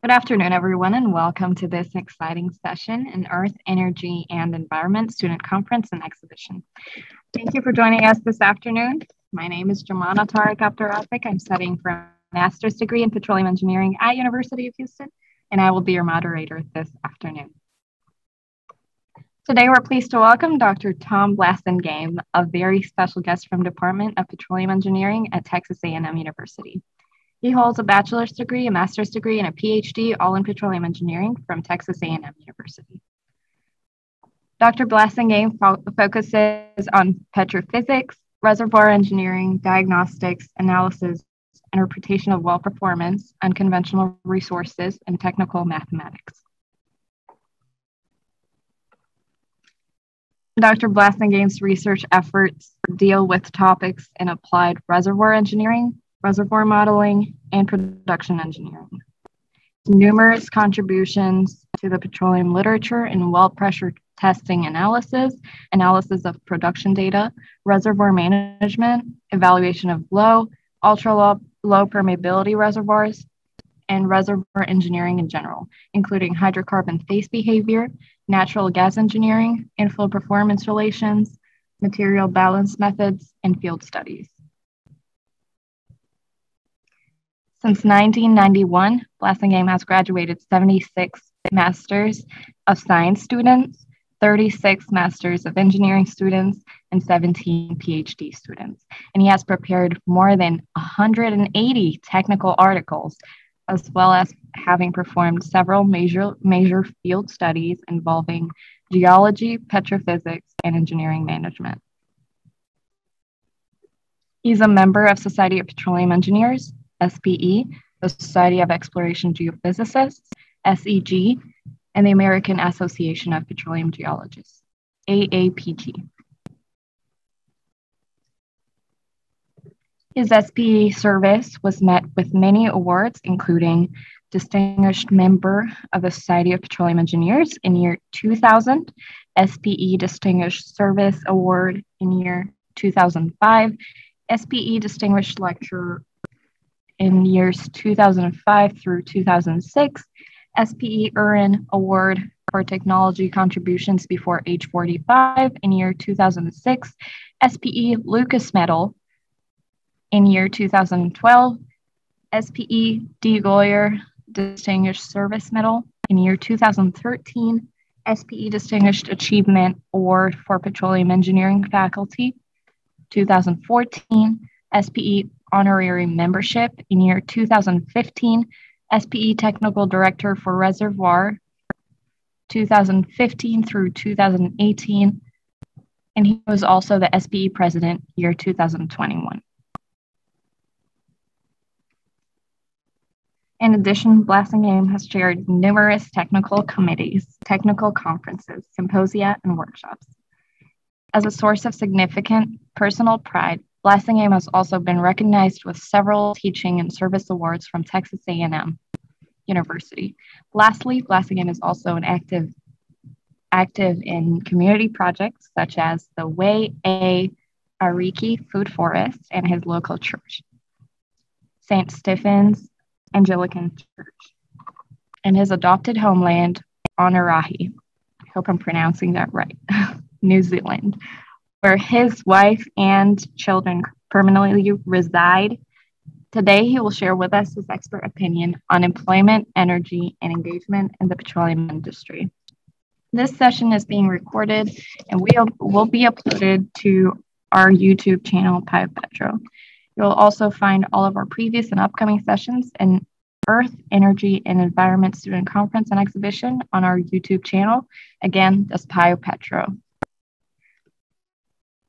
Good afternoon, everyone, and welcome to this exciting session in Earth, Energy, and Environment Student Conference and Exhibition. Thank you for joining us this afternoon. My name is Jamana Tariq Abdurrafiq. I'm studying for a master's degree in petroleum engineering at University of Houston, and I will be your moderator this afternoon. Today, we're pleased to welcome Dr. Tom Blasingame, a very special guest from Department of Petroleum Engineering at Texas A&M University. He holds a bachelor's degree, a master's degree, and a PhD, all in petroleum engineering from Texas A&M University. Dr. Blasingame focuses on petrophysics, reservoir engineering, diagnostics, analysis, interpretation of well performance, unconventional resources, and technical mathematics. Dr. Blasingame's research efforts deal with topics in applied reservoir engineering, reservoir modeling, and production engineering. Numerous contributions to the petroleum literature in well pressure testing analysis, analysis of production data, reservoir management, evaluation of low, ultra low permeability reservoirs, and reservoir engineering in general, including hydrocarbon phase behavior, natural gas engineering, inflow performance relations, material balance methods, and field studies. Since 1991, Blasingame has graduated 76 Masters of Science students, 36 Masters of Engineering students, and 17 PhD students. And he has prepared more than 180 technical articles, as well as having performed several major field studies involving geology, petrophysics, and engineering management. He's a member of Society of Petroleum Engineers, SPE, the Society of Exploration Geophysicists, SEG, and the American Association of Petroleum Geologists, AAPG. His SPE service was met with many awards, including Distinguished Member of the Society of Petroleum Engineers in year 2000, SPE Distinguished Service Award in year 2005, SPE Distinguished Lecturer in years 2005 through 2006, SPE Urin Award for Technology Contributions before age 45 in year 2006, SPE Lucas Medal in year 2012, SPE D. Goyer Distinguished Service Medal in year 2013, SPE Distinguished Achievement Award for Petroleum Engineering Faculty, 2014, SPE Honorary Membership in year 2015, SPE Technical Director for Reservoir, 2015 through 2018, and he was also the SPE President year 2021. In addition, Blasingame has chaired numerous technical committees, technical conferences, symposia, and workshops. As a source of significant personal pride, Blasingame has also been recognized with several teaching and service awards from Texas A&M University. Lastly, Blasingame is also an active in community projects such as the Way A Ariki Food Forest and his local church, St. Stephen's Anglican Church, and his adopted homeland, Onarahi. I hope I'm pronouncing that right, New Zealand, where his wife and children permanently reside. Today, he will share with us his expert opinion on employment, energy, and engagement in the petroleum industry. This session is being recorded and will be uploaded to our YouTube channel, Petro. You'll also find all of our previous and upcoming sessions in Earth, Energy, and Environment Student Conference and Exhibition on our YouTube channel. Again, that's Petro.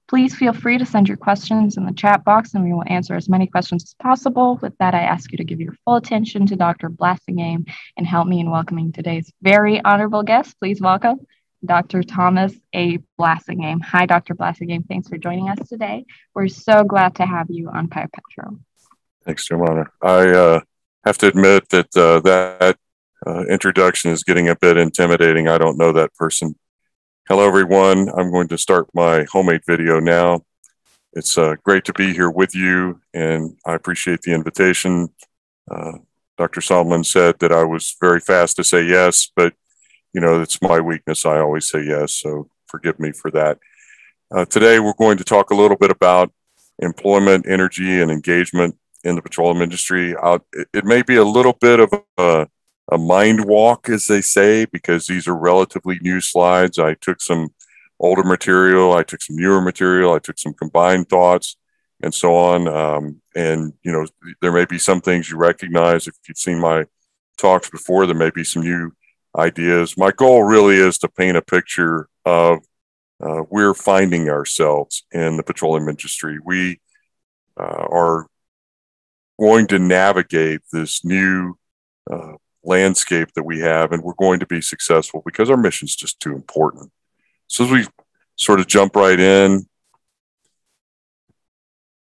Please feel free to send your questions in the chat box and we will answer as many questions as possible. With that, I ask you to give your full attention to Dr. Blasingame and help me in welcoming today's very honorable guest. Please welcome Dr. Thomas A. Blasingame. Hi, Dr. Blasingame. Thanks for joining us today. We're so glad to have you on Petro. Thanks, Jomana. I have to admit that that introduction is getting a bit intimidating. I don't know that person. Hello, everyone. I'm going to start my homemade video now. It's great to be here with you, and I appreciate the invitation. Dr. Solomon said that I was very fast to say yes, but it's my weakness. I always say yes, so forgive me for that. Today, we're going to talk a little bit about employment, energy, and engagement in the petroleum industry. It may be a little bit of a mind walk, as they say, because these are relatively new slides. I took some older material, I took some newer material, I took some combined thoughts, and so on. And there may be some things you recognize if you've seen my talks before. There may be some new ideas. My goal really is to paint a picture of we're finding ourselves in the petroleum industry. We are going to navigate this new landscape that we have, and we're going to be successful because our mission is just too important. So as we sort of jump right in,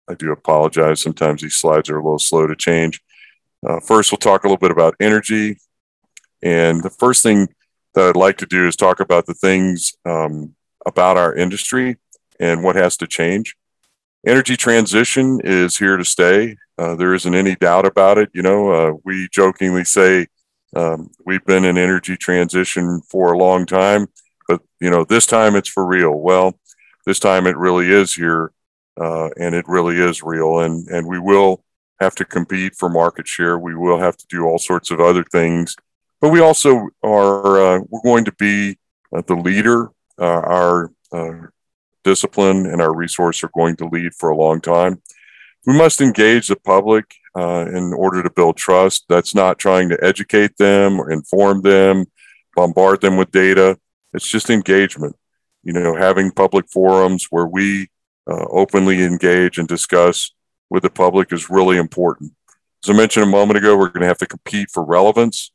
I do apologize. Sometimes these slides are a little slow to change. First, we'll talk a little bit about energy. And the first thing that I'd like to do is talk about the things about our industry and what has to change. Energy transition is here to stay. There isn't any doubt about it. We jokingly say we've been in energy transition for a long time, but this time it's for real. Well, this time it really is here, and it really is real. And we will have to compete for market share. We will have to do all sorts of other things, but we also are. We're going to be the leader. Our discipline and our resource are going to lead for a long time. We must engage the public in order to build trust. That's not trying to educate them or inform them, bombard them with data. It's just engagement. Having public forums where we openly engage and discuss with the public is really important. As I mentioned a moment ago, we're going to have to compete for relevance.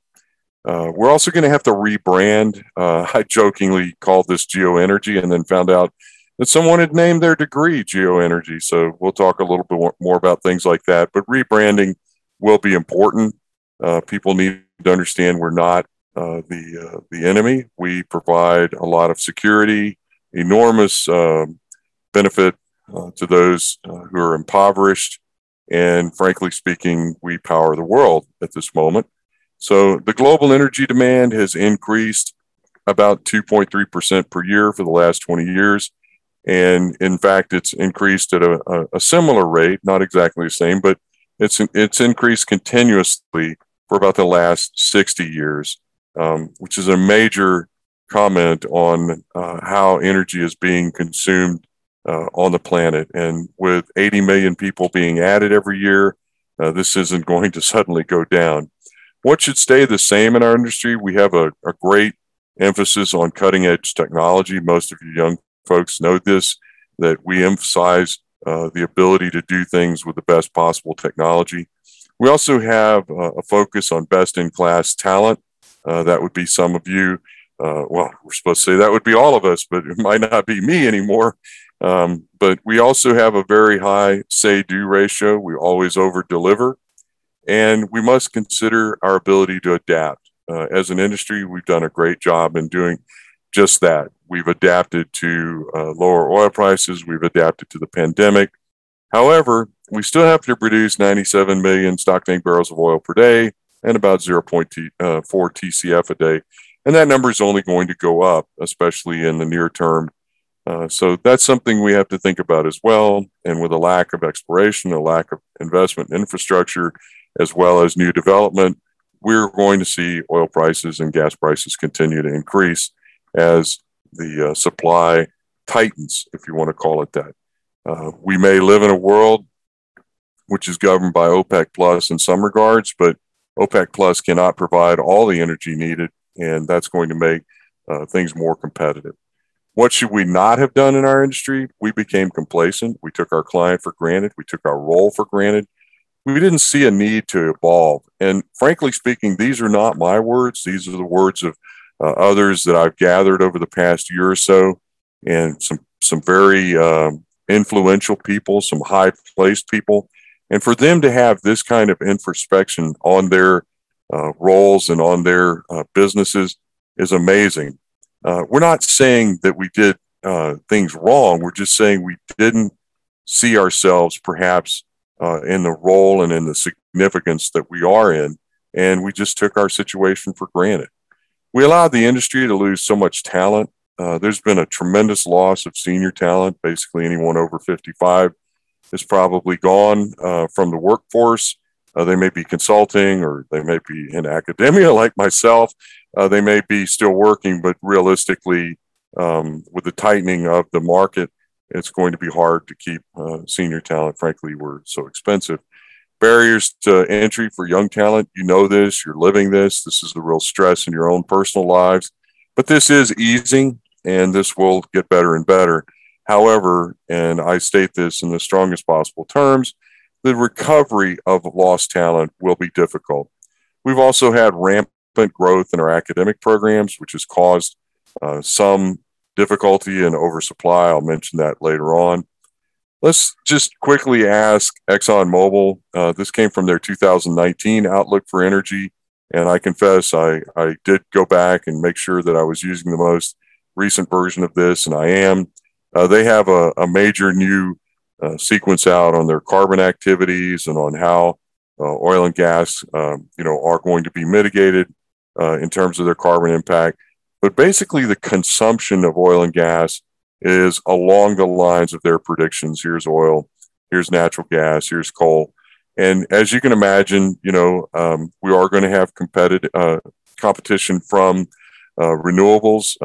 We're also going to have to rebrand. I jokingly called this geoenergy and then found out that someone had named their degree geoenergy. So we'll talk a little bit more about things like that. But rebranding will be important. People need to understand we're not the enemy. We provide a lot of security, enormous benefit to those who are impoverished. And frankly speaking, we power the world at this moment. So the global energy demand has increased about 2.3% per year for the last 20 years. And in fact, it's increased at a similar rate, not exactly the same, but it's increased continuously for about the last 60 years, which is a major comment on how energy is being consumed on the planet. And with 80 million people being added every year, this isn't going to suddenly go down. What should stay the same in our industry? We have a great emphasis on cutting edge technology. Most of you young folks know this, that we emphasize the ability to do things with the best possible technology. We also have a focus on best-in-class talent. That would be some of you. Well, we're supposed to say that would be all of us, but it might not be me anymore. But we also have a very high say-do ratio. We always over-deliver. And we must consider our ability to adapt. As an industry, we've done a great job in doing just that. We've adapted to lower oil prices. We've adapted to the pandemic. However, we still have to produce 97 million stock tank barrels of oil per day and about 0.4 TCF a day. And that number is only going to go up, especially in the near term. So that's something we have to think about as well. And with a lack of exploration, a lack of investment in infrastructure, as well as new development, we're going to see oil prices and gas prices continue to increase as the supply tightens, if you want to call it that. We may live in a world which is governed by OPEC Plus in some regards, but OPEC Plus cannot provide all the energy needed, and that's going to make things more competitive. What should we not have done in our industry? We became complacent. We took our client for granted. We took our role for granted. We didn't see a need to evolve. And frankly speaking, these are not my words. These are the words of others that I've gathered over the past year or so, and some very influential people, some high-placed people. And for them to have this kind of introspection on their roles and on their businesses is amazing. We're not saying that we did things wrong. We're just saying we didn't see ourselves perhaps in the role and in the significance that we are in. and we just took our situation for granted. We allowed the industry to lose so much talent. There's been a tremendous loss of senior talent. Basically, anyone over 55 is probably gone from the workforce. They may be consulting, or they may be in academia like myself. They may be still working, but realistically, with the tightening of the market, it's going to be hard to keep senior talent. Frankly, we're so expensive. Barriers to entry for young talent, you know this, you're living this. This is the real stress in your own personal lives. But this is easing, and this will get better and better. However, and I state this in the strongest possible terms, the recovery of lost talent will be difficult. We've also had rampant growth in our academic programs, which has caused some difficulty and oversupply. I'll mention that later on. Let's just quickly ask ExxonMobil. This came from their 2019 Outlook for Energy, and I confess I did go back and make sure that I was using the most recent version of this, and I am. They have a major new sequence out on their carbon activities and on how oil and gas, are going to be mitigated in terms of their carbon impact. But basically, the consumption of oil and gas is along the lines of their predictions. Here's oil, here's natural gas, here's coal. And as you can imagine, we are going to have competition from renewables.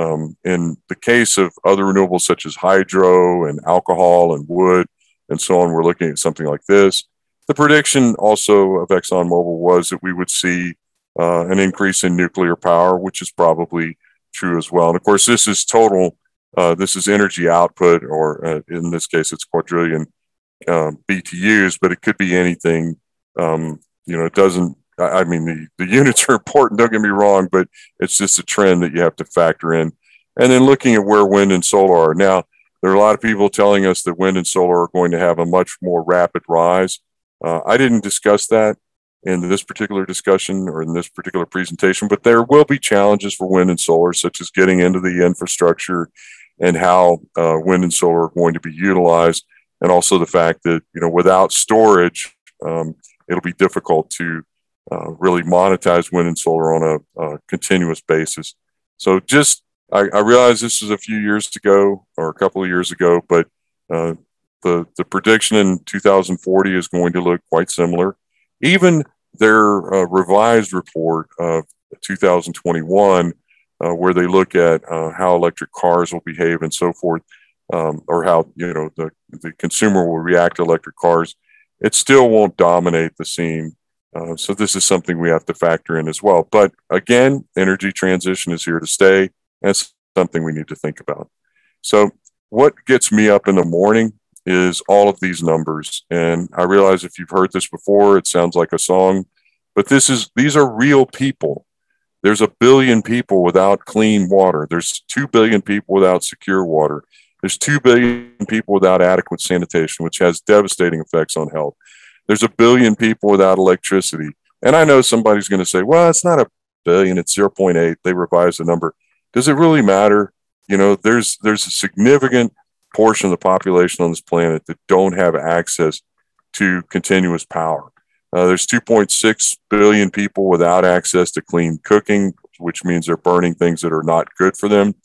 In the case of other renewables such as hydro and alcohol and wood and so on, we're looking at something like this. The prediction also of ExxonMobil was that we would see an increase in nuclear power, which is probably true as well. And of course, this is total. This is energy output, or in this case, it's quadrillion BTUs, but it could be anything. It doesn't, the units are important, don't get me wrong, but it's just a trend that you have to factor in. And then looking at where wind and solar are. Now, there are a lot of people telling us that wind and solar are going to have a much more rapid rise. I didn't discuss that in this particular discussion or in this particular presentation, but there will be challenges for wind and solar, such as getting into the infrastructure and how wind and solar are going to be utilized. And also the fact that, without storage, it'll be difficult to really monetize wind and solar on a continuous basis. So I realize this is a few years ago or a couple of years ago, but the prediction in 2040 is going to look quite similar. Even their revised report of 2021, where they look at how electric cars will behave and so forth, or how the consumer will react to electric cars, it still won't dominate the scene. So this is something we have to factor in as well. But again, energy transition is here to stay. That's something we need to think about. So what gets me up in the morning is all of these numbers. And I realize if you've heard this before, it sounds like a song, but these are real people. There's 1 billion people without clean water. There's 2 billion people without secure water. There's 2 billion people without adequate sanitation, which has devastating effects on health. There's 1 billion people without electricity. And I know somebody's going to say, well, it's not 1 billion, it's 0.8. They revised the number. Does it really matter? There's a significant portion of the population on this planet that don't have access to continuous power. There's 2.6 billion people without access to clean cooking, which means they're burning things that are not good for them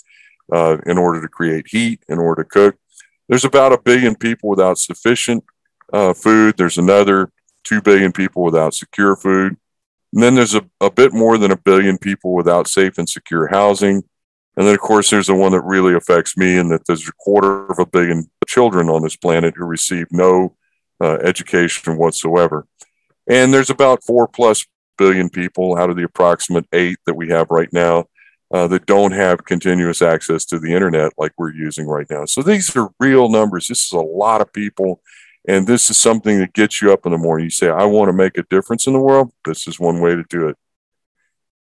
in order to create heat, in order to cook. There's about 1 billion people without sufficient food. There's another 2 billion people without secure food. And then there's a bit more than 1 billion people without safe and secure housing. And then, of course, there's the one that really affects me, and that there's 250 million children on this planet who receive no education whatsoever. And there's about 4+ billion people out of the approximate 8 that we have right now that don't have continuous access to the internet like we're using right now. So these are real numbers. This is a lot of people. And this is something that gets you up in the morning. You say, I want to make a difference in the world. This is one way to do it.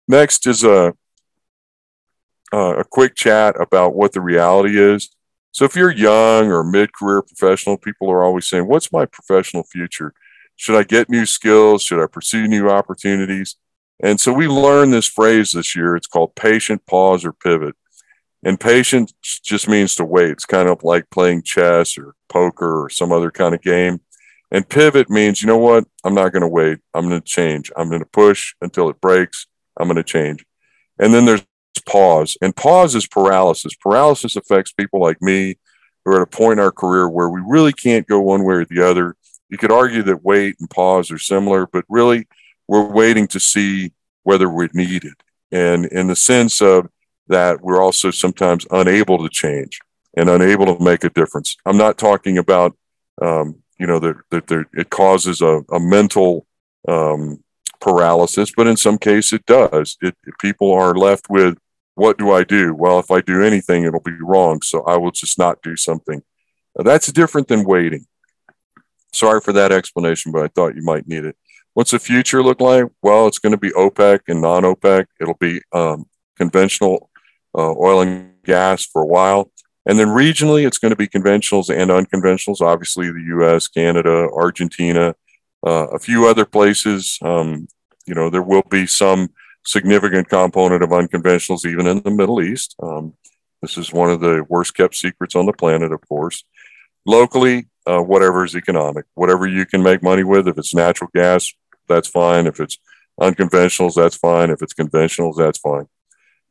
Next is a quick chat about what the reality is. So if you're young or mid-career professional, people are always saying, what's my professional future? Should I get new skills? Should I pursue new opportunities? And so we learned this phrase this year. It's called patient, pause, or pivot. And patient just means to wait. It's kind of like playing chess or poker or some other kind of game. And pivot means, you know what? I'm not going to wait. I'm going to change. I'm going to push until it breaks. I'm going to change. And then there's pause. And pause is paralysis. Paralysis affects people like me who are at a point in our career where we really can't go one way or the other. You could argue that wait and pause are similar, but really we're waiting to see whether we're needed. And in the sense of that, we're also sometimes unable to change and unable to make a difference. I'm not talking about, that it causes a mental paralysis, but in some case it does. People are left with, what do I do? Well, if I do anything, it'll be wrong, so I will just not do something. That's different than waiting. Sorry for that explanation, but I thought you might need it. What's the future look like? Well, it's going to be OPEC and non-OPEC. It'll be conventional oil and gas for a while. And then regionally, it's going to be conventionals and unconventionals, obviously the US, Canada, Argentina, a few other places. There will be some significant component of unconventionals even in the Middle East. This is one of the worst kept secrets on the planet, of course. Locally, whatever is economic, whatever you can make money with. If it's natural gas, that's fine. If it's unconventionals, that's fine. If it's conventionals, that's fine.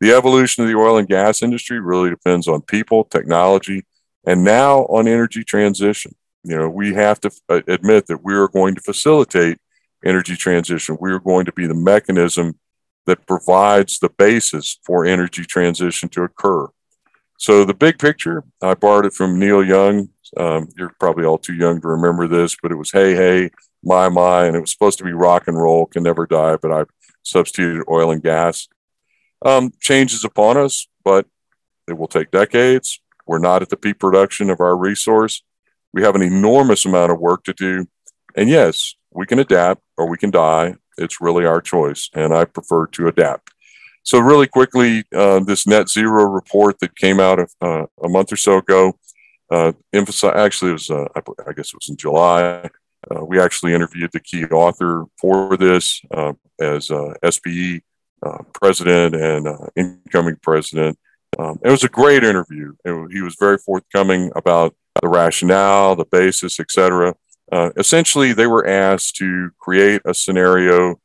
The evolution of the oil and gas industry really depends on people, technology, and now on energy transition. We have to admit that we are going to facilitate energy transition. We are going to be the mechanism that provides the basis for energy transition to occur. So the big picture, I borrowed it from Neil Young. You're probably all too young to remember this, but it was hey, hey, my, and it was supposed to be rock and roll, can never die, but I substituted oil and gas. Change is upon us, but it will take decades. We're not at the peak production of our resource. We have an enormous amount of work to do. And yes, we can adapt or we can die. It's really our choice, and I prefer to adapt. So really quickly, this net zero report that came out a month or so ago, actually it was, I guess it was in July. We actually interviewed the key author for this as SPE president and incoming president. It was a great interview. He was very forthcoming about the rationale, the basis, et cetera. Essentially, they were asked to create a scenario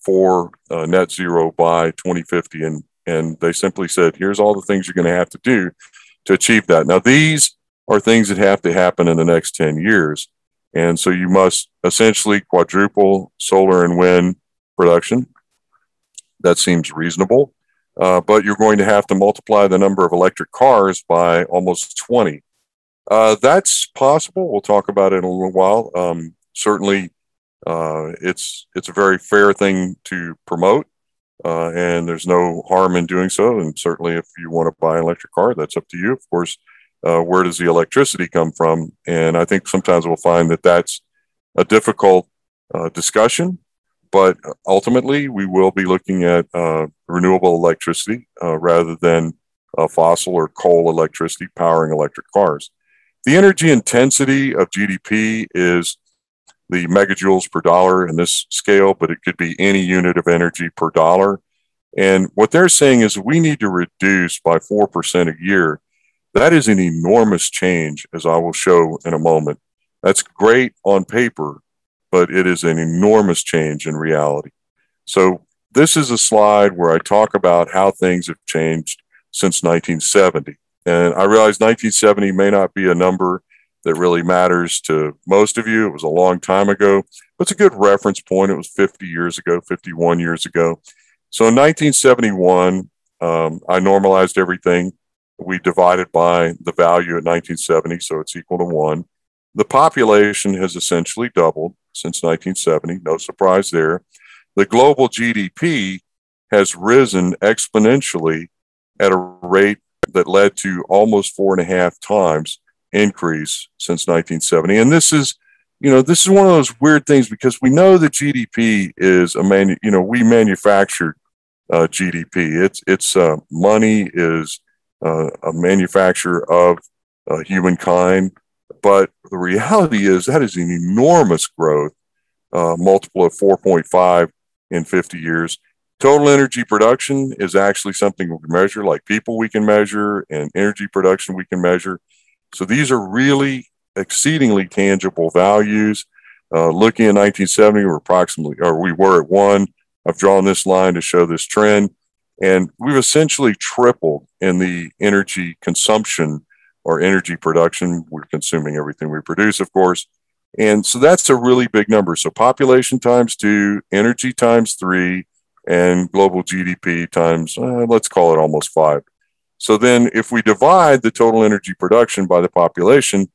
for net zero by 2050. And they simply said, here's all the things you're going to have to do to achieve that. Now, these are things that have to happen in the next 10 years. And so you must essentially quadruple solar and wind production. That seems reasonable. But you're going to have to multiply the number of electric cars by almost 20. That's possible. We'll talk about it in a little while. Certainly, it's a very fair thing to promote, and there's no harm in doing so. And certainly, if you want to buy an electric car, that's up to you. Of course, where does the electricity come from? And I think sometimes we'll find that that's a difficult discussion. But ultimately, we will be looking at renewable electricity rather than fossil or coal electricity powering electric cars. The energy intensity of GDP is the megajoules per dollar in this scale, but it could be any unit of energy per dollar. And what they're saying is we need to reduce by 4% a year. That is an enormous change, as I will show in a moment. That's great on paper, but it is an enormous change in reality. So this is a slide where I talk about how things have changed since 1970. And I realize 1970 may not be a number that really matters to most of you. It was a long time ago, but it's a good reference point. It was 50 years ago, 51 years ago. So in 1971, I normalized everything. We divided by the value at 1970, so it's equal to 1. The population has essentially doubled since 1970, no surprise there. The global GDP has risen exponentially at a rate that led to almost 4.5 times increase since 1970. And this is one of those weird things because we know that GDP is we manufactured GDP. It's money is a manufacture of humankind. But the reality is that is an enormous growth, multiple of 4.5 in 50 years. Total energy production is actually something we can measure, like people we can measure and energy production we can measure. So these are really exceedingly tangible values. Looking at 1970, we were at 1. I've drawn this line to show this trend. And we've essentially tripled in the energy consumption or energy production. We're consuming everything we produce, of course. And so that's a really big number. So population times 2, energy times 3, and global GDP times, let's call it almost 5. So then if we divide the total energy production by the population,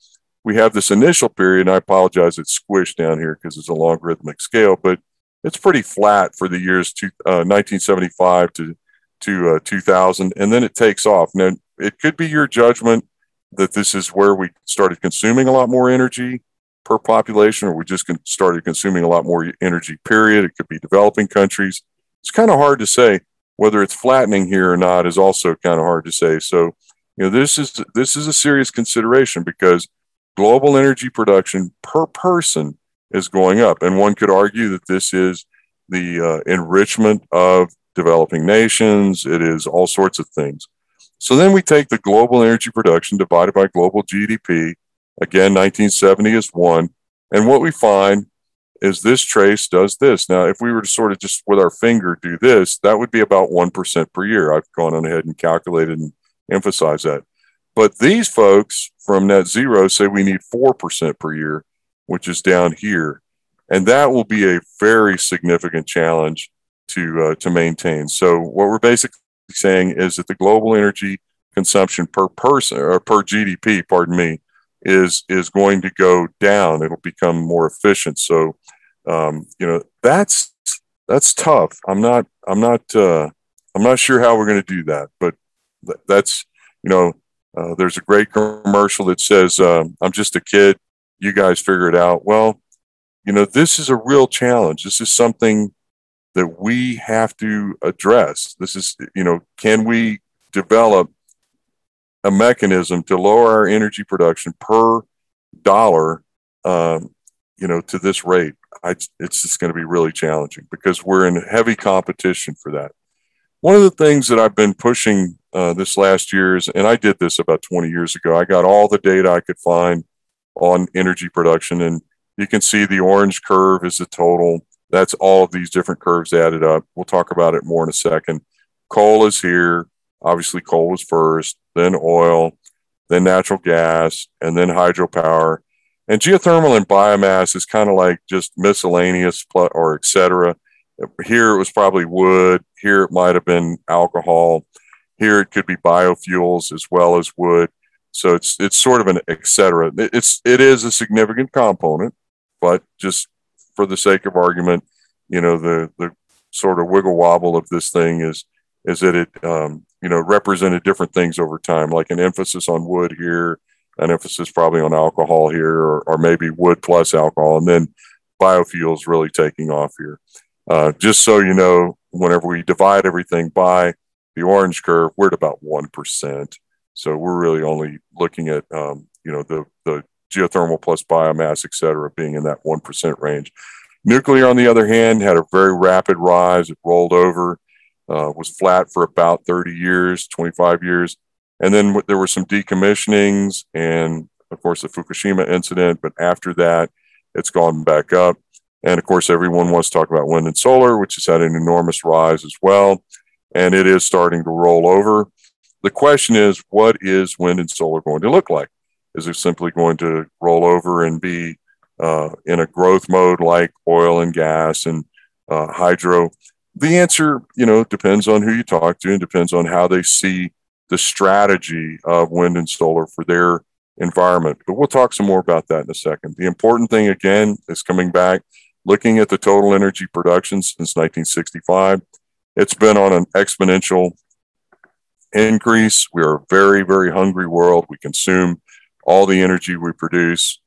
we have this initial period, and I apologize, it's squished down here because it's a logarithmic scale, but it's pretty flat for the years 1975 to 2000, and then it takes off. Now, it could be your judgment that this is where we started consuming a lot more energy per population, or we just started consuming a lot more energy, period. It could be developing countries. It's kind of hard to say. Whether it's flattening here or not is also kind of hard to say. So, this is a serious consideration because global energy production per person is going up. And one could argue that this is the enrichment of developing nations. It is all sorts of things. So then we take the global energy production divided by global GDP. Again, 1970 is 1. And what we find is this trace does this. Now, if we were to sort of just with our finger do this, that would be about 1% per year. I've gone on ahead and calculated and emphasized that. But these folks from net zero say we need 4% per year, which is down here. And that will be a very significant challenge to maintain. So what we're basically saying is that the global energy consumption per person or per GDP, pardon me, is going to go down. It'll become more efficient. So, that's tough. I'm not sure how we're going to do that, but that's, there's a great commercial that says, I'm just a kid. You guys figure it out. Well, this is a real challenge. This is something that we have to address. This is, can we develop a mechanism to lower our energy production per dollar, to this rate? It's just going to be really challenging because we're in heavy competition for that. One of the things that I've been pushing this last year is, and I did this about 20 years ago, I got all the data I could find on energy production, and you can see the orange curve is the total. That's all of these different curves added up. We'll talk about it more in a second. Coal is here. Obviously, coal was first, then oil, then natural gas, and then hydropower. And geothermal and biomass is kind of like just miscellaneous or et cetera. Here it was probably wood. Here it might have been alcohol. Here it could be biofuels as well as wood. So it's sort of an et cetera. It is a significant component, but just for the sake of argument, the sort of wiggle wobble of this thing is that it represented different things over time, like an emphasis on wood here, an emphasis probably on alcohol here, or maybe wood plus alcohol, and then biofuels really taking off here. Just so you know, whenever we divide everything by the orange curve, we're at about 1%. So we're really only looking at, the geothermal plus biomass, et cetera, being in that 1% range. Nuclear, on the other hand, had a very rapid rise. It rolled over, was flat for about 30 years, 25 years. And then there were some decommissionings and, of course, the Fukushima incident. But after that, it's gone back up. And, of course, everyone wants to talk about wind and solar, which has had an enormous rise as well. And it is starting to roll over. The question is, what is wind and solar going to look like? Is it simply going to roll over and be in a growth mode like oil and gas and hydro? The answer, depends on who you talk to and depends on how they see the strategy of wind and solar for their environment. But we'll talk some more about that in a second. The important thing, again, is coming back, looking at the total energy production since 1965. It's been on an exponential increase. We are a very, very hungry world. We consume all the energy we produce,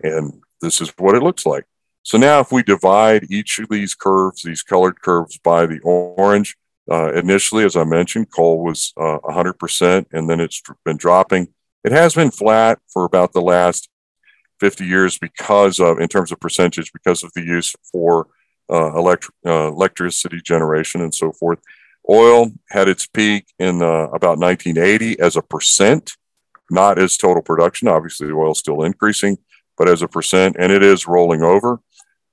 and this is what it looks like. So now if we divide each of these curves, these colored curves, by the orange, initially, as I mentioned, coal was 100%, and then it's been dropping. It has been flat for about the last 50 years because of, in terms of percentage, because of the use for electricity generation and so forth. Oil had its peak in about 1980 as a percent not as total production. Obviously, the oil is still increasing, but as a percent, and it is rolling over.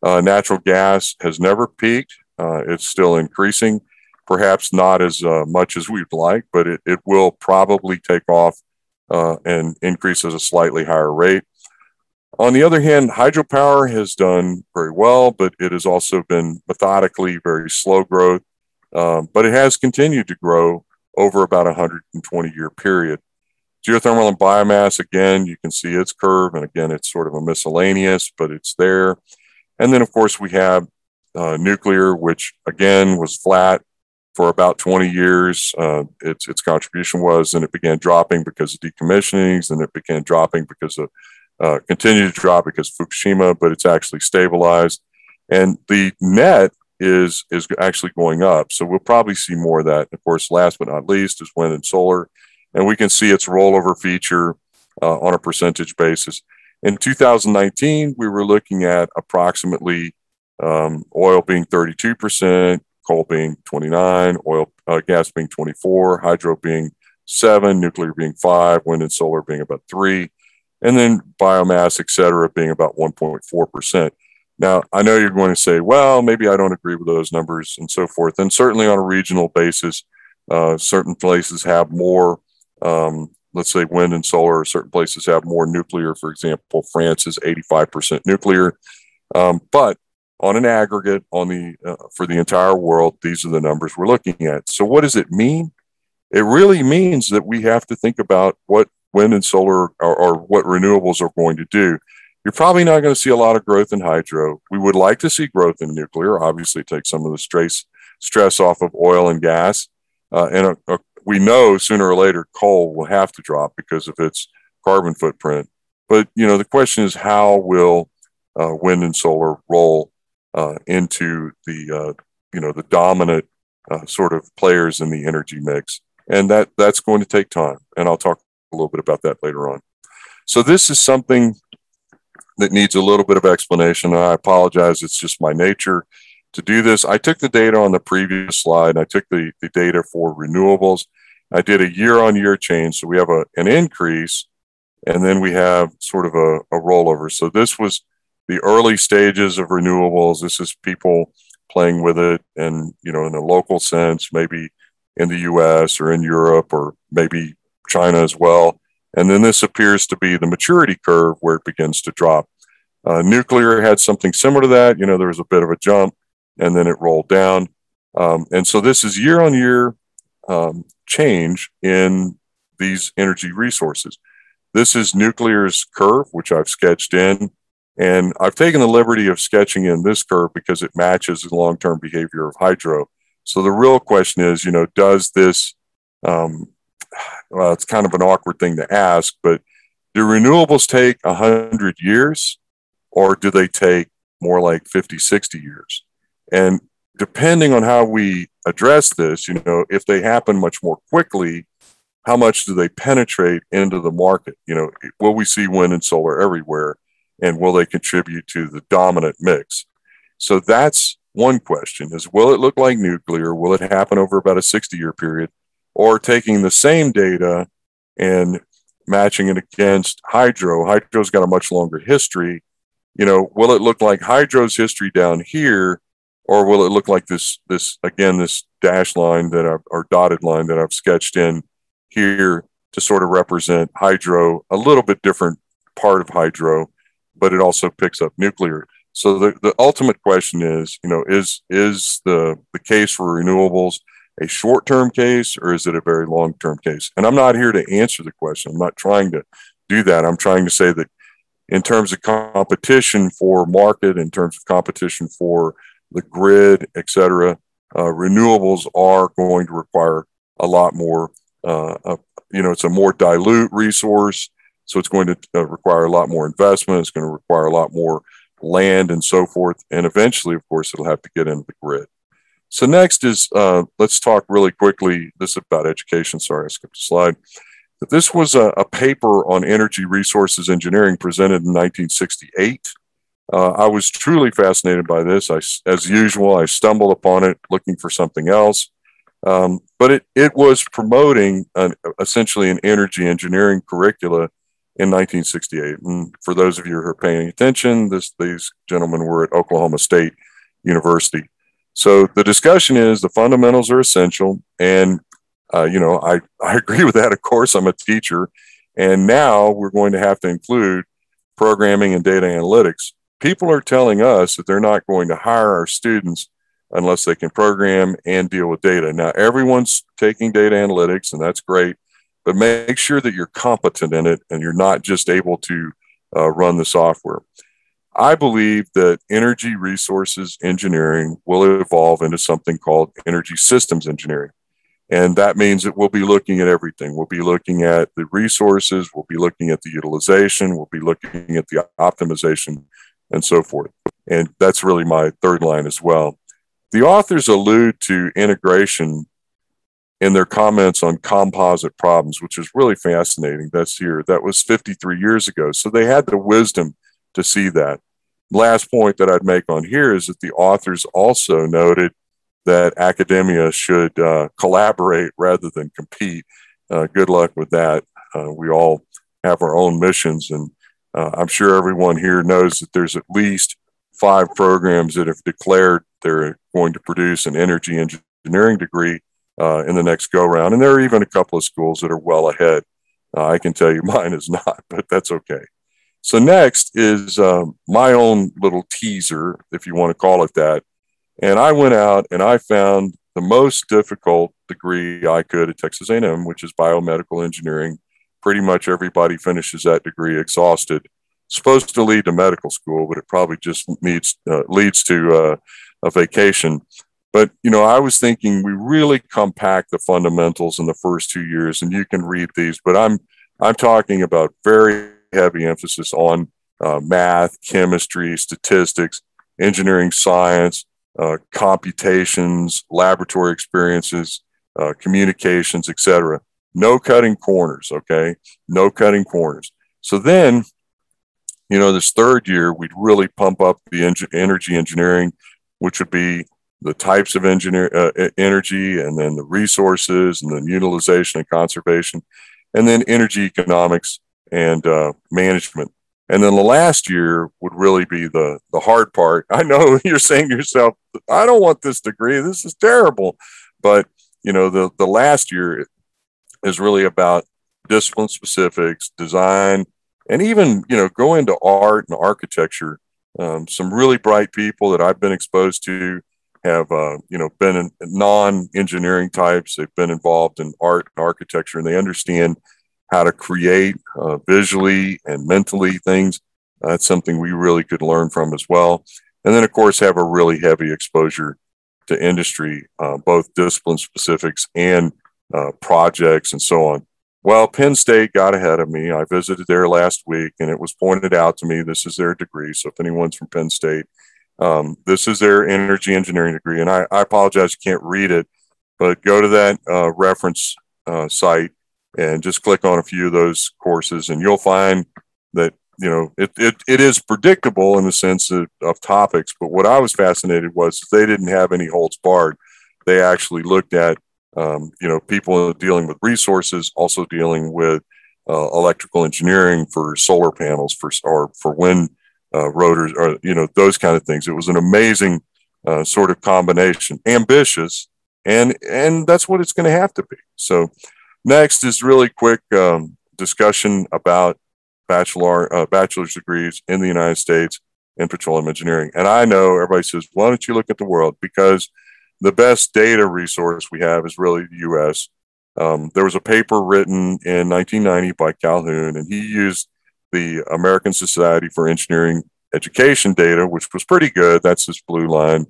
Natural gas has never peaked. It's still increasing, perhaps not as much as we'd like, but it will probably take off and increase at a slightly higher rate. On the other hand, hydropower has done very well, but it has also been methodically very slow growth, but it has continued to grow over about a 120-year period. Geothermal and biomass, again, you can see its curve, and again, it's sort of a miscellaneous, but it's there. And then, of course, we have nuclear, which, again, was flat for about 20 years. Its contribution was, and it began dropping because of decommissionings, and it began dropping because of continued to drop because of Fukushima, but it's actually stabilized. And the net is actually going up. So we'll probably see more of that. Of course, last but not least is wind and solar. And we can see its rollover feature on a percentage basis. In 2019, we were looking at approximately oil being 32%, coal being 29, gas being 24, hydro being 7, nuclear being 5, wind and solar being about 3, and then biomass, et cetera, being about 1.4%. Now, I know you're going to say, well, maybe I don't agree with those numbers and so forth. And certainly on a regional basis, certain places have more, let's say wind and solar, certain places have more nuclear. For example, France is 85% nuclear. But on an aggregate, for the entire world, these are the numbers we're looking at. So what does it mean? It really means that we have to think about what wind and solar or what renewables are going to do. You're probably not going to see a lot of growth in hydro. We would like to see growth in nuclear, obviously take some of the stress off of oil and gas. And we know sooner or later coal will have to drop because of its carbon footprint. But, the question is, how will wind and solar roll into the dominant sort of players in the energy mix? And that's going to take time. And I'll talk a little bit about that later on. So this is something that needs a little bit of explanation. And I apologize. It's just my nature to do this. I took the data on the previous slide, and I took the data for renewables. I did a year-on-year change. So we have an increase, and then we have sort of a rollover. So this was the early stages of renewables. This is people playing with it and, in a local sense, maybe in the US or in Europe or maybe China as well. And then this appears to be the maturity curve where it begins to drop. Nuclear had something similar to that. There was a bit of a jump and then it rolled down. And so this is year-on-year change in these energy resources. This is nuclear's curve, which I've sketched in. And I've taken the liberty of sketching in this curve because it matches the long-term behavior of hydro. So the real question is, does this, well, it's kind of an awkward thing to ask, but do renewables take 100 years or do they take more like 50, 60 years? And depending on how we address this, if they happen much more quickly, how much do they penetrate into the market? Will we see wind and solar everywhere? And will they contribute to the dominant mix? So that's one question is, will it look like nuclear? Will it happen over about a 60-year period? Or taking the same data and matching it against hydro? Hydro's got a much longer history. Will it look like hydro's history down here? Or will it look like this dashed line or dotted line that I've sketched in here to sort of represent hydro, a little bit different part of hydro, but it also picks up nuclear. So the ultimate question is, is the case for renewables a short-term case or is it a very long-term case? And I'm not here to answer the question. I'm not trying to do that. I'm trying to say that in terms of competition for market, in terms of competition for the grid, et cetera, renewables are going to require a lot more, it's a more dilute resource. So it's going to require a lot more investment. It's going to require a lot more land and so forth. And eventually, of course, it'll have to get into the grid. So next is, let's talk really quickly. This is about education. Sorry, I skipped a slide. But this was a paper on energy resources engineering presented in 1968. I was truly fascinated by this. As usual, I stumbled upon it looking for something else. But it was promoting essentially an energy engineering curricula in 1968. And for those of you who are paying attention, these gentlemen were at Oklahoma State University. So the discussion is the fundamentals are essential. And, I agree with that. Of course, I'm a teacher. And now we're going to have to include programming and data analytics. People are telling us that they're not going to hire our students unless they can program and deal with data. Now, everyone's taking data analytics, and that's great, but make sure that you're competent in it and you're not just able to run the software. I believe that energy resources engineering will evolve into something called energy systems engineering. And that means that we'll be looking at everything. We'll be looking at the resources, we'll be looking at the utilization, we'll be looking at the optimization, and so forth. And that's really my third line as well. The authors allude to integration in their comments on composite problems, which is really fascinating. That was 53 years ago. So they had the wisdom to see that. Last point that I'd make on here is that the authors also noted that academia should collaborate rather than compete. Good luck with that. We all have our own missions, and I'm sure everyone here knows that there's at least 5 programs that have declared they're going to produce an energy engineering degree in the next go round. And there are even a couple of schools that are well ahead. I can tell you mine is not, but that's okay. So next is my own little teaser, if you want to call it that. And I went out and I found the most difficult degree I could at Texas A&M, which is biomedical engineering. Pretty much everybody finishes that degree exhausted. Supposed to lead to medical school, but it probably just leads to a vacation. But, I was thinking we really compact the fundamentals in the first 2 years, and you can read these, but I'm talking about very heavy emphasis on math, chemistry, statistics, engineering science, computations, laboratory experiences, communications, etc. No cutting corners, okay? No cutting corners. So then, this third year, we'd really pump up the energy engineering, which would be the types of energy, and then the resources, and then utilization and conservation, and then energy economics and management. And then the last year would really be the hard part. I know you're saying to yourself, I don't want this degree. This is terrible. But, the last year is really about discipline specifics, design, and even, go into art and architecture. Some really bright people that I've been exposed to have, been in non-engineering types. They've been involved in art and architecture, and they understand how to create visually and mentally things. That's something we really could learn from as well. And then, of course, have a really heavy exposure to industry, both discipline specifics and projects and so on. Well, Penn State got ahead of me. I visited there last week, and it was pointed out to me this is their degree. So if anyone's from Penn State, this is their energy engineering degree. And I apologize, you can't read it, but go to that reference site and just click on a few of those courses, and you'll find that, it is predictable in the sense of topics. But what I was fascinated was they didn't have any holds barred. They actually looked at, people dealing with resources, also dealing with electrical engineering for solar panels, or for wind rotors, or, those kind of things. It was an amazing sort of combination, ambitious, and that's what it's going to have to be. So next is really quick discussion about bachelor's degrees in the United States in petroleum engineering. And I know everybody says, why don't you look at the world? Because the best data resource we have is really the U.S. There was a paper written in 1990 by Calhoun, and he used the American Society for Engineering Education data, which was pretty good. That's this blue line.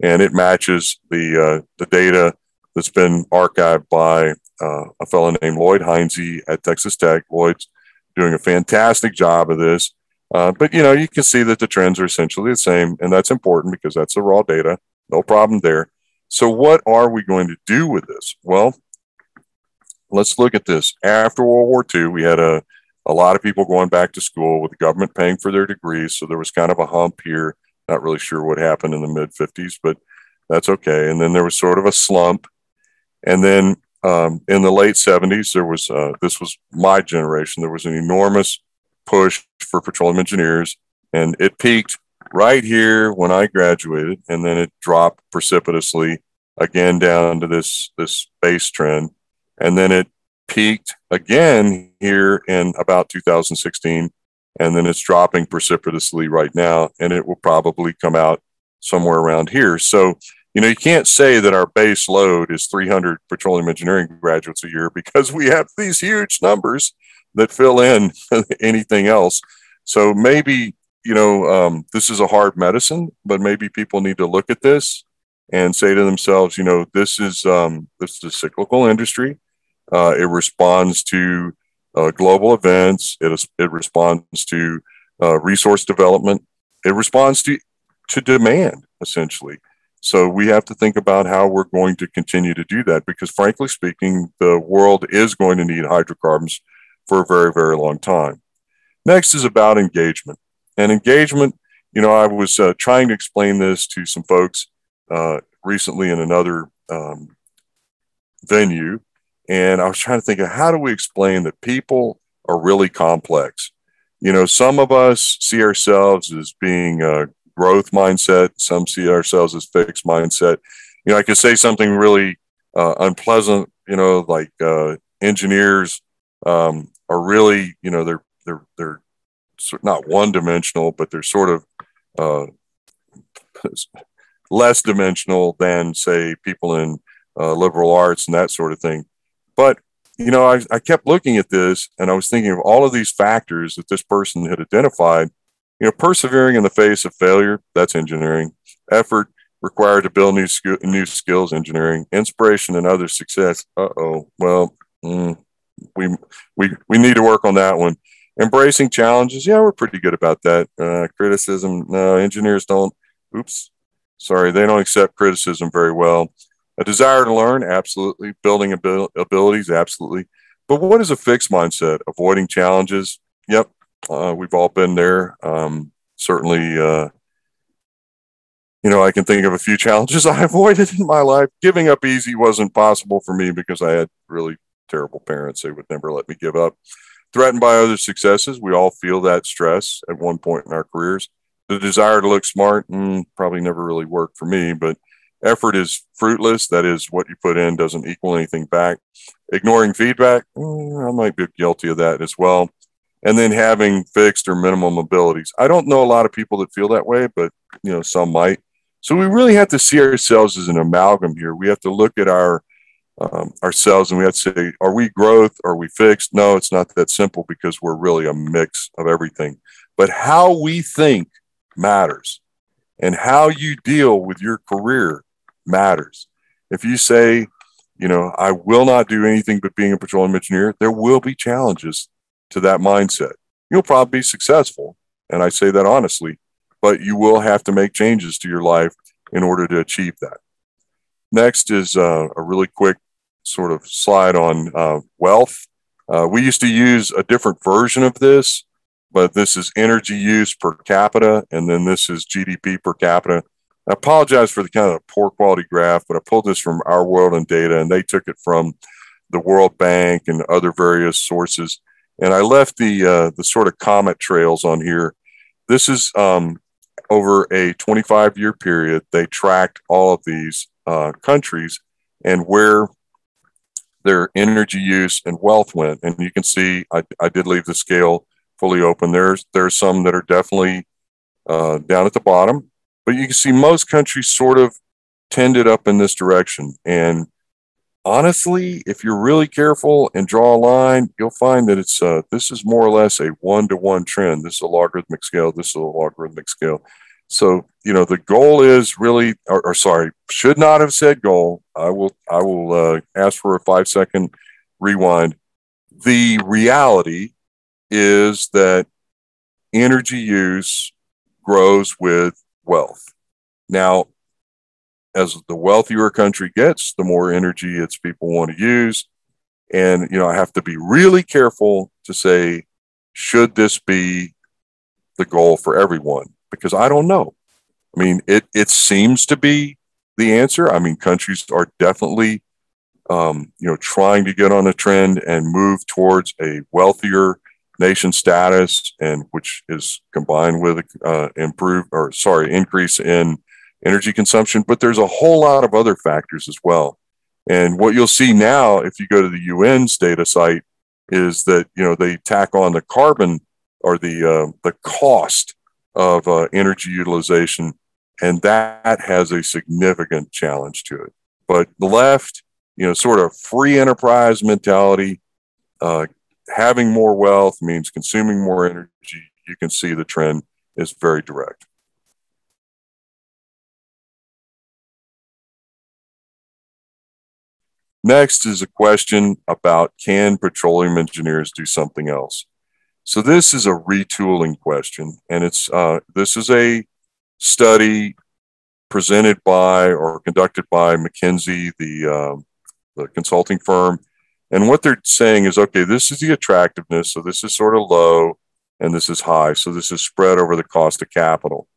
And it matches the data that's been archived by a fellow named Lloyd Heinze at Texas Tech. Lloyd's doing a fantastic job of this. But, you can see that the trends are essentially the same, and that's important because that's the raw data. No problem there. So what are we going to do with this? Well, let's look at this. After World War II, we had a lot of people going back to school with the government paying for their degrees. So there was kind of a hump here. Not really sure what happened in the mid-50s, but that's okay. And then there was sort of a slump. And then in the late 70s, there was, this was my generation, there was an enormous push for petroleum engineers, and it peaked right here when I graduated, and then it dropped precipitously again down to this base trend, and then it peaked again here in about 2016, and then it's dropping precipitously right now, and it will probably come out somewhere around here. So, you know, you can't say that our base load is 300 petroleum engineering graduates a year, because we have these huge numbers that fill in anything else. So maybe, you know, this is a hard medicine, but maybe people need to look at this and say to themselves, you know, this is a cyclical industry. It responds to global events. It responds to resource development. It responds to demand, essentially. So we have to think about how we're going to continue to do that, because frankly speaking, the world is going to need hydrocarbons for a very, very long time. Next is about engagement. And engagement, you know, I was trying to explain this to some folks recently in another venue, and I was trying to think of how do we explain that people are really complex. You know, some of us see ourselves as being growth mindset. Some see ourselves as fixed mindset. You know, I could say something really unpleasant, you know, like engineers are really, you know, they're not one dimensional, but they're sort of less dimensional than, say, people in liberal arts and that sort of thing. But, you know, I kept looking at this, and I was thinking of all of these factors that this person had identified. You know, persevering in the face of failure, that's engineering. Effort required to build new skills, engineering. Inspiration and other success. Well, we need to work on that one. Embracing challenges, yeah, we're pretty good about that. Criticism, no, engineers don't. They don't accept criticism very well. A desire to learn, absolutely. Building abilities, absolutely. But what is a fixed mindset? Avoiding challenges, yep. We've all been there. Certainly, you know, I can think of a few challenges I avoided in my life. Giving up easy wasn't possible for me because I had really terrible parents. They would never let me give up. Threatened by other successes, we all feel that stress at one point in our careers. The desire to look smart, probably never really worked for me, but effort is fruitless. That is, what you put in doesn't equal anything back. Ignoring feedback, I might be guilty of that as well. And then having fixed or minimum abilities. I don't know a lot of people that feel that way, but, you know, some might. So we really have to see ourselves as an amalgam here. We have to look at ourselves, and we have to say, are we growth? Are we fixed? No, it's not that simple, because we're really a mix of everything. But how we think matters, and how you deal with your career matters. If you say, you know, I will not do anything but being a petroleum engineer, there will be challenges to that mindset. You'll probably be successful, and I say that honestly, but you will have to make changes to your life in order to achieve that. Next is a really quick sort of slide on wealth. We used to use a different version of this, but this is energy use per capita, and then this is GDP per capita. I apologize for the kind of poor quality graph, but I pulled this from Our World in Data, and they took it from the World Bank and other various sources. And I left the sort of comet trails on here. This is over a 25-year period. They tracked all of these countries and where their energy use and wealth went. And you can see I did leave the scale fully open. There's some that are definitely down at the bottom, but you can see most countries sort of tended up in this direction. And honestly, if you're really careful and draw a line, you'll find that it's this is more or less a one-to-one trend. This is a logarithmic scale. This is a logarithmic scale. So, you know, the goal is really, or sorry, should not have said goal. I will ask for a 5-second rewind. The reality is that energy use grows with wealth. Now, as the wealthier a country gets, the more energy its people want to use. And, you know, I have to be really careful to say, should this be the goal for everyone? Because I don't know. I mean, it seems to be the answer. I mean, countries are definitely trying to get on a trend and move towards a wealthier nation status, and which is combined with increase in energy consumption. But there's a whole lot of other factors as well. And what you'll see now, if you go to the UN's data site, is that they tack on the carbon or the cost of energy utilization, and that has a significant challenge to it. But the left, sort of free enterprise mentality, having more wealth means consuming more energy. You can see the trend is very direct. Next is a question about, can petroleum engineers do something else? So this is a retooling question, and this is a study presented by or conducted by McKinsey, the consulting firm. And what they're saying is, okay, this is the attractiveness. So this is sort of low and this is high. So this is spread over the cost of capital.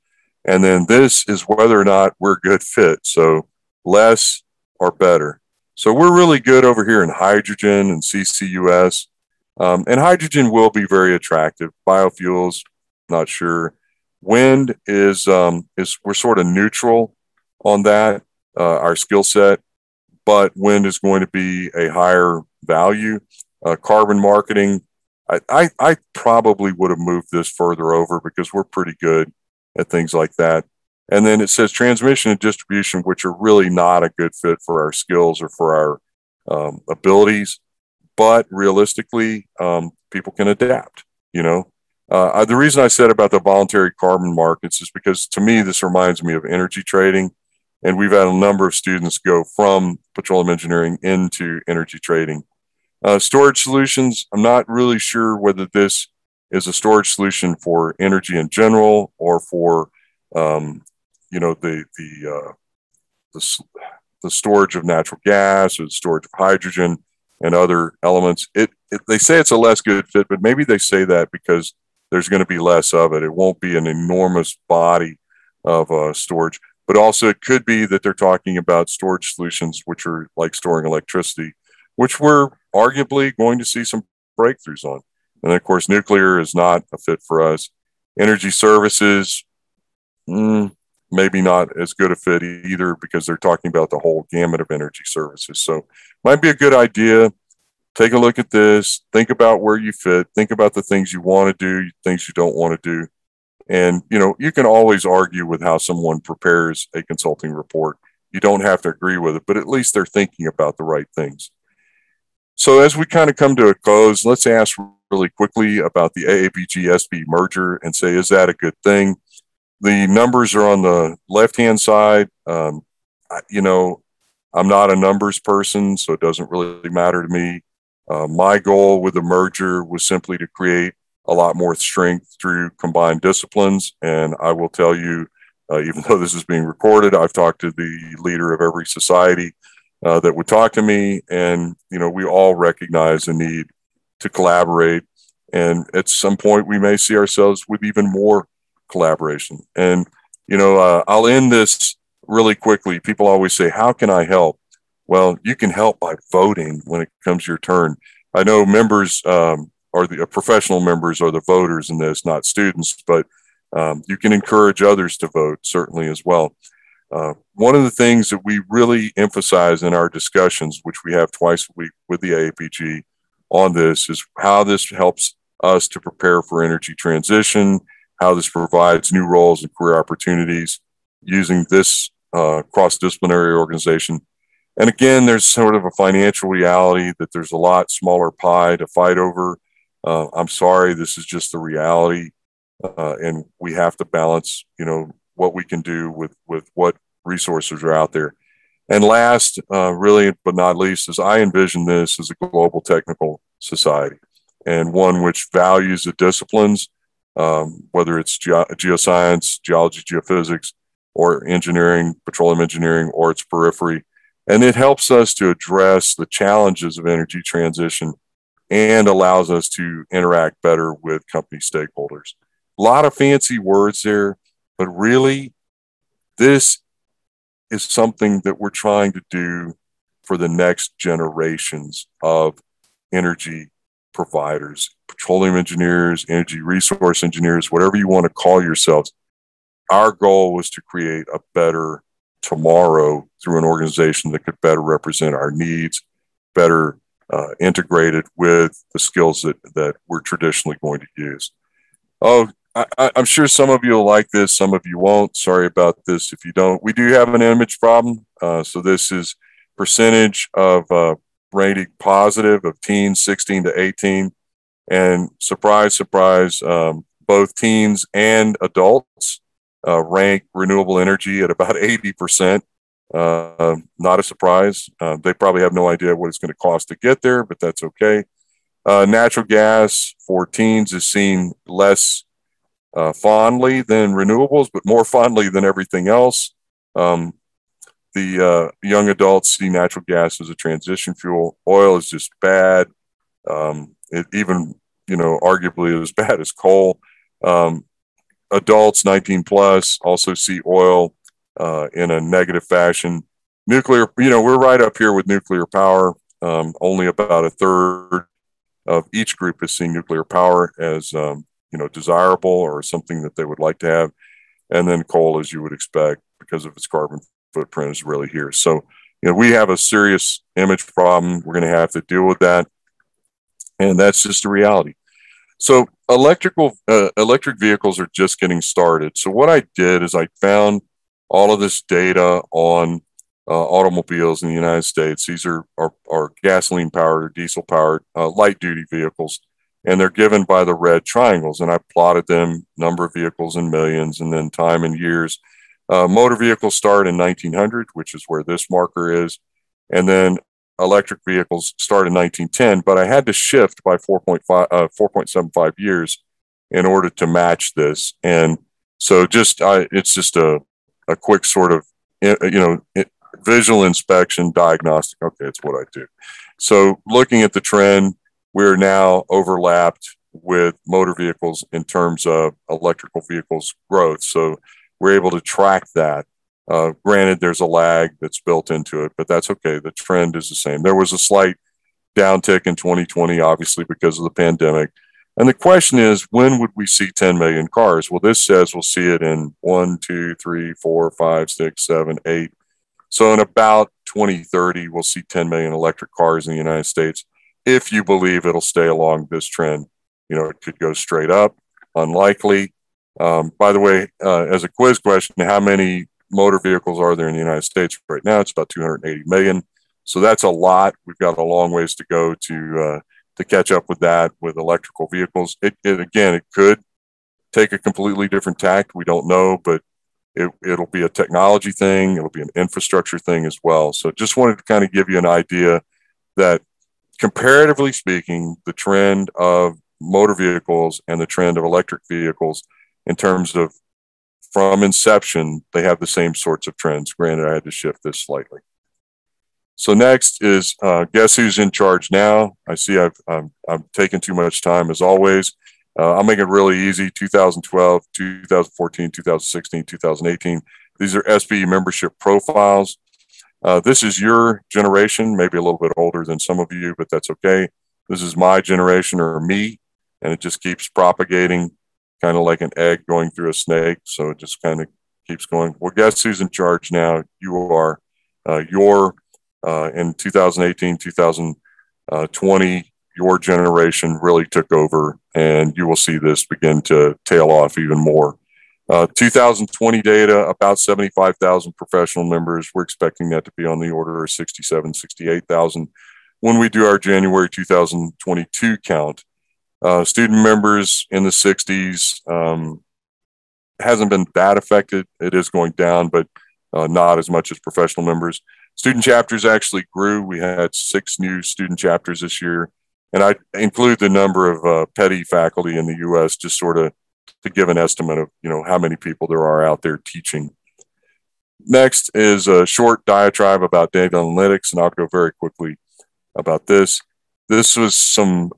And then this is whether or not we're a good fit. So less or better. So we're really good over here in hydrogen and CCUS. And hydrogen will be very attractive. Biofuels, not sure. Wind is we're sort of neutral on that, our skill set, but wind is going to be a higher value. Carbon marketing, I probably would have moved this further over because we're pretty good at things like that. And then it says transmission and distribution, which are really not a good fit for our skills or for our abilities. But realistically, people can adapt, The reason I said about the voluntary carbon markets is because, to me, this reminds me of energy trading. And we've had a number of students go from petroleum engineering into energy trading. Storage solutions, I'm not really sure whether this is a storage solution for energy in general or for, the storage of natural gas or the storage of hydrogen and other elements. They say it's a less good fit, but maybe they say that because there's going to be less of it. It won't be an enormous body of storage, but also it could be that they're talking about storage solutions, which are like storing electricity, which we're arguably going to see some breakthroughs on. And of course, nuclear is not a fit for us. Energy services, maybe not as good a fit either, because they're talking about the whole gamut of energy services. So might be a good idea. Take a look at this, think about where you fit, think about the things you want to do, things you don't want to do. And, you can always argue with how someone prepares a consulting report. You don't have to agree with it, but at least they're thinking about the right things. So as we kind of come to a close, let's ask really quickly about the AAGSB merger and say, is that a good thing? The numbers are on the left-hand side. I'm not a numbers person, so it doesn't really matter to me. My goal with the merger was simply to create a lot more strength through combined disciplines. And I will tell you, even though this is being recorded, I've talked to the leader of every society that would talk to me. And, we all recognize the need to collaborate. And at some point, we may see ourselves with even more collaboration. And, I'll end this really quickly. People always say, how can I help? Well, you can help by voting when it comes your turn. I know members or the professional members are the voters in this, not students, but you can encourage others to vote certainly as well. One of the things that we really emphasize in our discussions, which we have twice a week with the AAPG on this, is how this helps us to prepare for energy transition, how this provides new roles and career opportunities using this cross-disciplinary organization. And again, there's sort of a financial reality that there's a lot smaller pie to fight over. I'm sorry, this is just the reality. And we have to balance, what we can do with what resources are out there. And last, really, but not least, is I envision this as a global technical society and one which values the disciplines, whether it's geoscience, geology, geophysics, or engineering, petroleum engineering, or its periphery. And it helps us to address the challenges of energy transition and allows us to interact better with company stakeholders. A lot of fancy words there, but really, this is something that we're trying to do for the next generations of energy providers, petroleum engineers, energy resource engineers, whatever you want to call yourselves. Our goal was to create a better tomorrow through an organization that could better represent our needs, better integrated with the skills that we're traditionally going to use. Oh, I'm sure some of you will like this, some of you won't. Sorry about this if you don't. We do have an image problem. So this is percentage of rating positive of teens 16 to 18. And surprise, surprise, both teens and adults rank renewable energy at about 80%. Not a surprise. They probably have no idea what it's going to cost to get there, but that's okay. Natural gas for teens is seen less fondly than renewables, but more fondly than everything else. The young adults see natural gas as a transition fuel. Oil is just bad. It even, arguably as bad as coal. Adults 19 plus also see oil in a negative fashion. Nuclear, we're right up here with nuclear power. Only about a third of each group is seeing nuclear power as, desirable or something that they would like to have. And then coal, as you would expect, because of its carbon footprint, is really here. So, we have a serious image problem. We're going to have to deal with that. And that's just a reality. So electric vehicles are just getting started. So what I did is I found all of this data on automobiles in the United States. These are gasoline powered or diesel powered light duty vehicles, and they're given by the red triangles. And I plotted them, number of vehicles in millions, and then time in years. Motor vehicles start in 1900, which is where this marker is. And then electric vehicles start in 1910, but I had to shift by 4.75 years in order to match this. And so it's just a quick sort of, visual inspection diagnostic. Okay, it's what I do. So looking at the trend, we're now overlapped with motor vehicles in terms of electrical vehicles growth. So we're able to track that. Granted, there's a lag that's built into it, but that's okay. The trend is the same. There was a slight downtick in 2020, obviously, because of the pandemic. And the question is, when would we see 10 million cars? Well, this says we'll see it in 1, 2, 3, 4, 5, 6, 7, 8. So in about 2030, we'll see 10 million electric cars in the United States. If you believe it'll stay along this trend, it could go straight up, unlikely. By the way, as a quiz question, how many motor vehicles are there in the United States right now? It's about 280 million. So that's a lot. We've got a long ways to go to catch up with that with electrical vehicles. It could take a completely different tack. We don't know, but it'll be a technology thing. It'll be an infrastructure thing as well. So just wanted to kind of give you an idea that comparatively speaking, the trend of motor vehicles and the trend of electric vehicles in terms of from inception, they have the same sorts of trends. Granted, I had to shift this slightly. So next is guess who's in charge now? I see I'm taking too much time as always. I'll make it really easy. 2012, 2014, 2016, 2018. These are SB membership profiles. This is your generation, maybe a little bit older than some of you, but that's okay. This is my generation or me, and it just keeps propagating, kind of like an egg going through a snake. So it just kind of keeps going. Well, guess who's in charge now? You are. In 2018, 2020, your generation really took over, and you will see this begin to tail off even more. 2020 data, about 75,000 professional members. We're expecting that to be on the order of 67, 68,000 when we do our January 2022 count. Student members in the 60s hasn't been that affected. It is going down, but not as much as professional members. Student chapters actually grew. We had 6 new student chapters this year. And I include the number of petty faculty in the U.S. just sort of to give an estimate of, how many people there are out there teaching. Next is a short diatribe about data analytics, and I'll go very quickly about this. This was some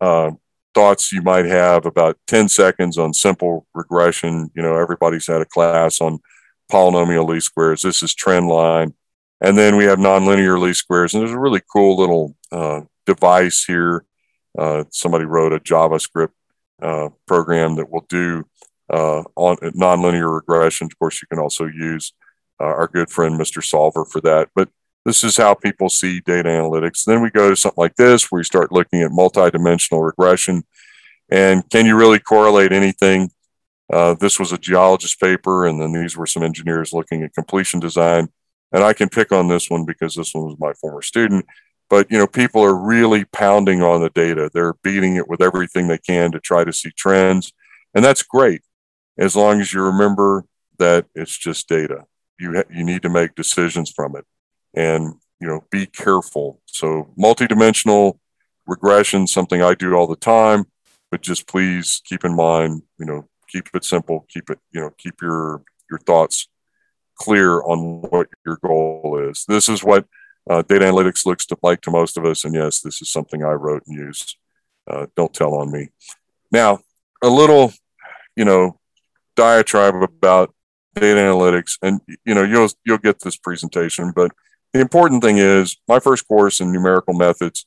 thoughts you might have about 10 seconds on simple regression. Everybody's had a class on polynomial least squares. This is trend line. And then we have nonlinear least squares. And there's a really cool little device here. Somebody wrote a JavaScript program that will do on nonlinear regression. Of course, you can also use our good friend, Mr. Solver, for that. But this is how people see data analytics. Then we go to something like this, where you start looking at multidimensional regression. And can you really correlate anything? This was a geologist paper, and then these were some engineers looking at completion design. And I can pick on this one because this one was my former student. But, people are really pounding on the data. They're beating it with everything they can to try to see trends. And that's great, as long as you remember that it's just data. You need to make decisions from it, and, be careful. So multidimensional regression, something I do all the time, but just please keep in mind, keep it simple, keep your thoughts clear on what your goal is. This is what data analytics looks like to most of us. And yes, this is something I wrote and used. Don't tell on me. Now, a little, diatribe about data analytics, and you'll get this presentation. But the important thing is, my first course in numerical methods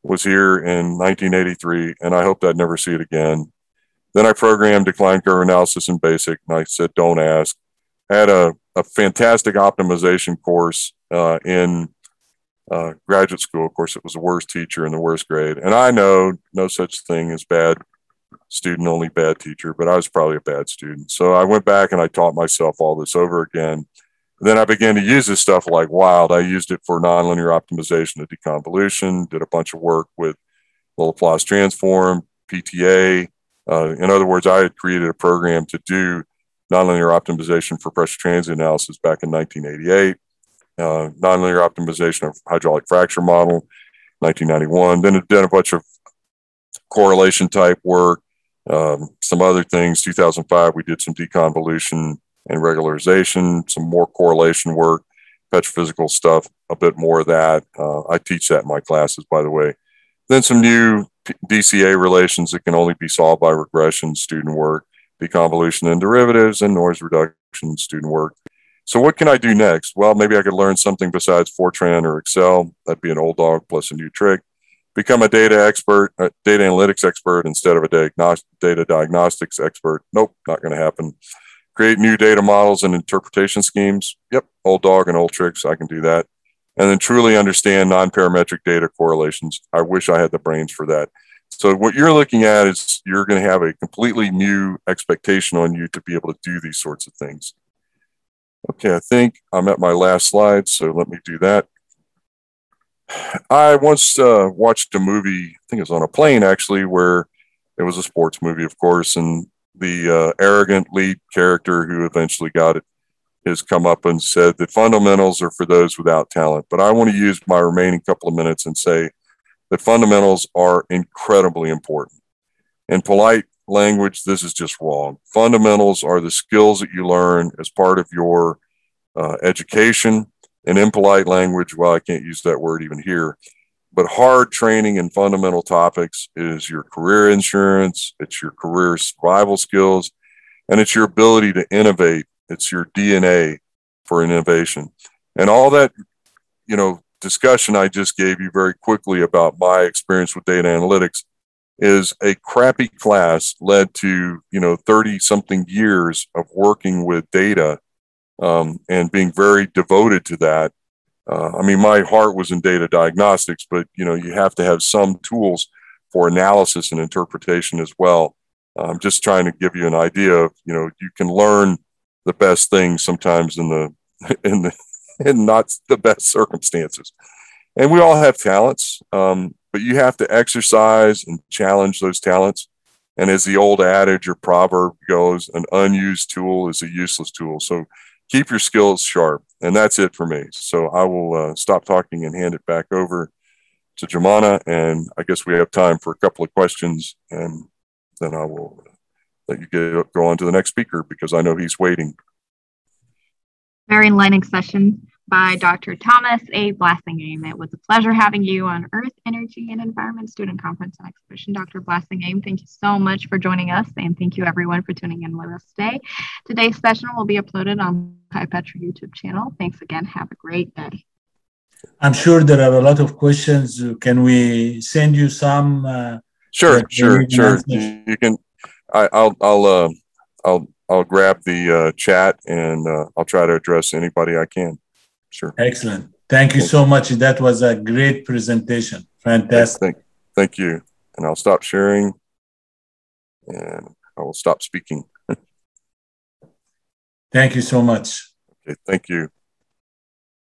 was here in 1983, and I hope I'd never see it again. Then I programmed decline curve analysis in BASIC, and I said, don't ask. I had a fantastic optimization course in graduate school. Of course, it was the worst teacher in the worst grade. And I know no such thing as bad student, only bad teacher, but I was probably a bad student. So I went back and I taught myself all this over again. Then I began to use this stuff like wild. I used it for nonlinear optimization of deconvolution, did a bunch of work with Laplace transform, PTA. In other words, I had created a program to do nonlinear optimization for pressure transient analysis back in 1988. Nonlinear optimization of hydraulic fracture model, 1991. Then it did a bunch of correlation type work, some other things. 2005, we did some deconvolution and regularization, some more correlation work, petrophysical stuff, a bit more of that. I teach that in my classes, by the way. Then some new DCA relations that can only be solved by regression student work, deconvolution and derivatives, and noise reduction student work. So what can I do next? Well, maybe I could learn something besides Fortran or Excel. That'd be an old dog plus a new trick. Become a data analytics expert instead of a data diagnostics expert. Nope, not going to happen. Create new data models and interpretation schemes. Yep, old dog and old tricks. I can do that. And then truly understand non-parametric data correlations. I wish I had the brains for that. So what you're looking at is you're going to have a completely new expectation on you to be able to do these sorts of things. Okay, I think I'm at my last slide, so let me do that. I once watched a movie, I think it was on a plane actually, where it was a sports movie, of course, and the arrogant lead character who eventually got it has come up and said that fundamentals are for those without talent. But I want to use my remaining couple of minutes and say that fundamentals are incredibly important. In polite language, this is just wrong. Fundamentals are the skills that you learn as part of your education. And in polite language, well, I can't use that word even here, but hard training in fundamental topics is your career insurance, it's your career survival skills, and it's your ability to innovate. It's your DNA for innovation. And all that, discussion I just gave you very quickly about my experience with data analytics is a crappy class led to, 30 something years of working with data and being very devoted to that. My heart was in data diagnostics, but, you have to have some tools for analysis and interpretation as well. I'm just trying to give you an idea of, you can learn the best things sometimes in not the best circumstances. And we all have talents, but you have to exercise and challenge those talents. And as the old adage or proverb goes, an unused tool is a useless tool. So keep your skills sharp. And that's it for me. So I will stop talking and hand it back over to Jumana. And I guess we have time for a couple of questions. And then I will let you go on to the next speaker because I know he's waiting. Very enlightening session by Dr. Thomas A. Blasingame. It was a pleasure having you on Earth, Energy, and Environment Student Conference and Exhibition. Dr. Blasingame, thank you so much for joining us, and thank you everyone for tuning in with us today. Today's session will be uploaded on Petra YouTube channel. Thanks again. Have a great day. I'm sure there are a lot of questions. Can we send you some? Sure. You can. I'll grab the chat and I'll try to address anybody I can. Sure. Excellent. Thank you so much. That was a great presentation. Fantastic. Thank you. And I'll stop sharing and I will stop speaking. Thank you so much. Okay, thank you.